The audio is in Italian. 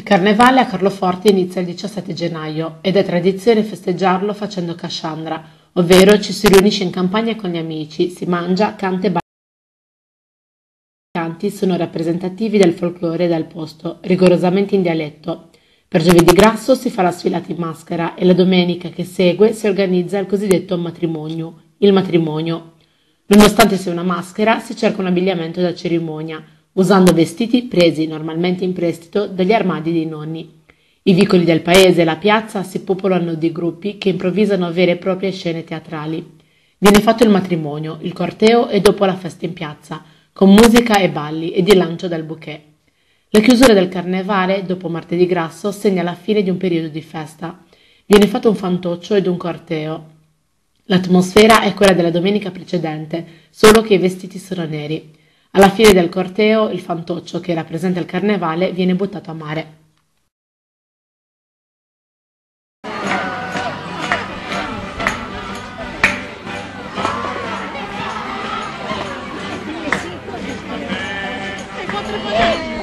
Carnevale a Carloforte inizia il 17 gennaio ed è tradizione festeggiarlo facendo casciandra, ovvero ci si riunisce in campagna con gli amici, si mangia, canta e balla. I canti sono rappresentativi del folklore del posto, rigorosamente in dialetto. Per Giovedì Grasso si fa la sfilata in maschera e la domenica che segue si organizza il cosiddetto matrimonio, il matrimonio. Nonostante sia una maschera, si cerca un abbigliamento da cerimonia, usando vestiti presi normalmente in prestito dagli armadi dei nonni. I vicoli del paese e la piazza si popolano di gruppi che improvvisano vere e proprie scene teatrali. Viene fatto il matrimonio, il corteo e dopo la festa in piazza, con musica e balli ed il lancio del bouquet. La chiusura del carnevale, dopo Martedì Grasso, segna la fine di un periodo di festa. Viene fatto un fantoccio ed un corteo. L'atmosfera è quella della domenica precedente, solo che i vestiti sono neri. Alla fine del corteo, il fantoccio che rappresenta il carnevale viene buttato a mare. Hai 4 paesi,